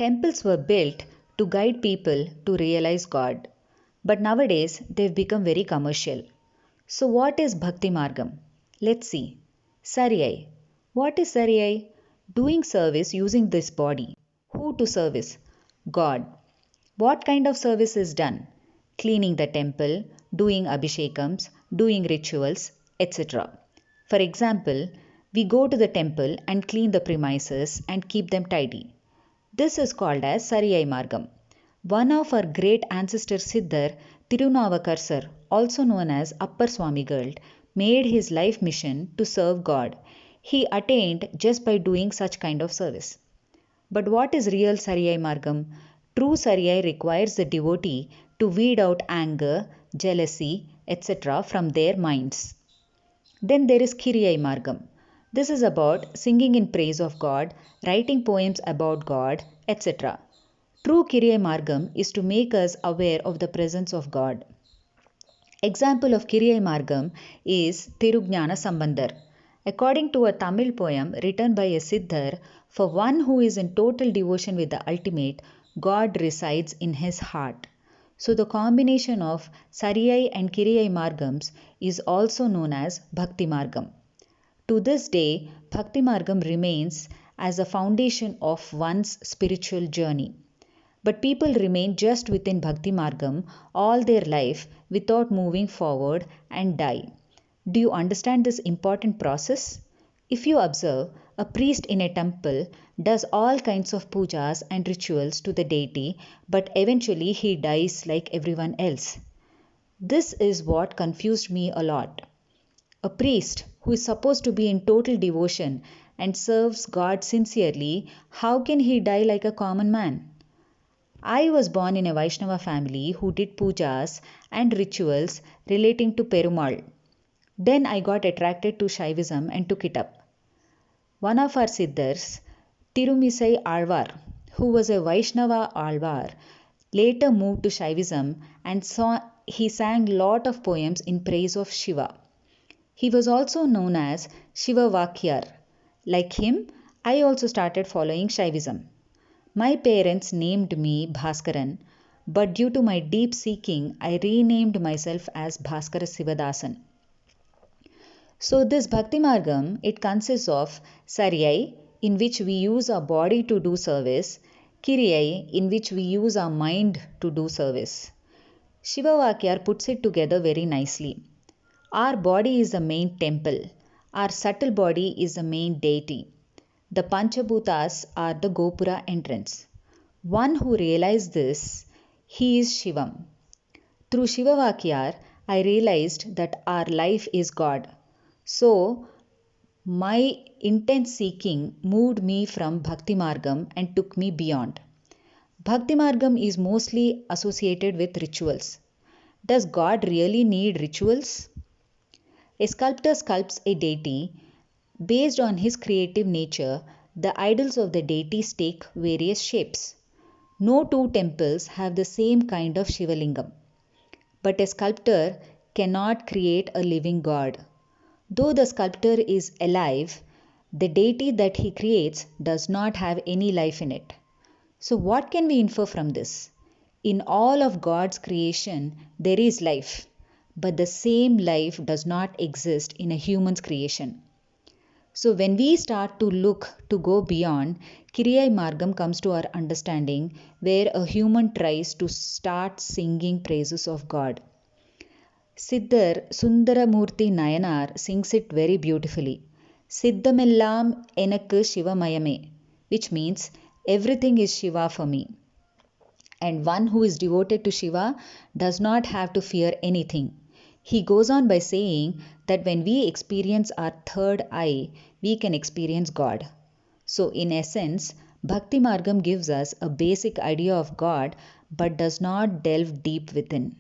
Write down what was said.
Temples were built to guide people to realize God, but nowadays they've become very commercial. So, what is Bhakti Margam? Let's see. Sariyai. What is Sariyai? Doing service using this body. Who to service? God. What kind of service is done? Cleaning the temple, doing abhishekams, doing rituals, etc. For example, we go to the temple and clean the premises and keep them tidy. This is called as Sariyai Margam. One of our great ancestors Siddhar, Tirunavakarsar, also known as Appar Swamigal, made his life mission to serve God. He attained just by doing such kind of service. But what is real Sariyai Margam? True Sariyai requires the devotee to weed out anger, jealousy, etc. from their minds. Then there is Kiriyai Margam. This is about singing in praise of God, writing poems about God, etc. True Kiriyai Margam is to make us aware of the presence of God. Example of Kiriyai Margam is Gnana Sambandhar. According to a Tamil poem written by a Siddhar, for one who is in total devotion with the ultimate, God resides in his heart. So the combination of Sariyai and Kiriyai Margams is also known as Bhakti Margam. To this day, Bhakti Margam remains as a foundation of one's spiritual journey. But people remain just within Bhakti Margam all their life without moving forward and die. Do you understand this important process? If you observe, a priest in a temple does all kinds of pujas and rituals to the deity, but eventually he dies like everyone else. This is what confused me a lot. A priest who is supposed to be in total devotion and serves God sincerely, how can he die like a common man? I was born in a Vaishnava family who did pujas and rituals relating to Perumal. Then I got attracted to Shaivism and took it up. One of our Siddhars, Tirumisai Alvar, who was a Vaishnava Alvar, later moved to Shaivism and he sang lot of poems in praise of Shiva. He was also known as Shiva Vakyar. Like him, I also started following Shaivism. My parents named me Bhaskaran, but due to my deep seeking, I renamed myself as Baskara Sivadasan. So this Bhakti Margam, it consists of Sariyai, in which we use our body to do service, Kiriyai, in which we use our mind to do service. Shiva Vakyar puts it together very nicely. Our body is the main temple. Our subtle body is the main deity. The Panchabhutas are the Gopura entrance. One who realized this, he is Shivam. Through Shiva Vakyar, I realized that our life is God. So, my intense seeking moved me from Bhakti Margam and took me beyond. Bhakti Margam is mostly associated with rituals. Does God really need rituals? A sculptor sculpts a deity. Based on his creative nature, the idols of the deities take various shapes. No two temples have the same kind of Shivalingam. But a sculptor cannot create a living God. Though the sculptor is alive, the deity that he creates does not have any life in it. So what can we infer from this? In all of God's creation, there is life, but the same life does not exist in a human's creation. So when we start to look to go beyond, Kiriyai Margam comes to our understanding where a human tries to start singing praises of God. Siddhar Sundaramurti Nayanar sings it very beautifully. Siddhamellam enakku Shivamayame, which means everything is Shiva for me. And one who is devoted to Shiva does not have to fear anything. He goes on by saying that when we experience our third eye, we can experience God. So in essence, Bhakti Margam gives us a basic idea of God but does not delve deep within.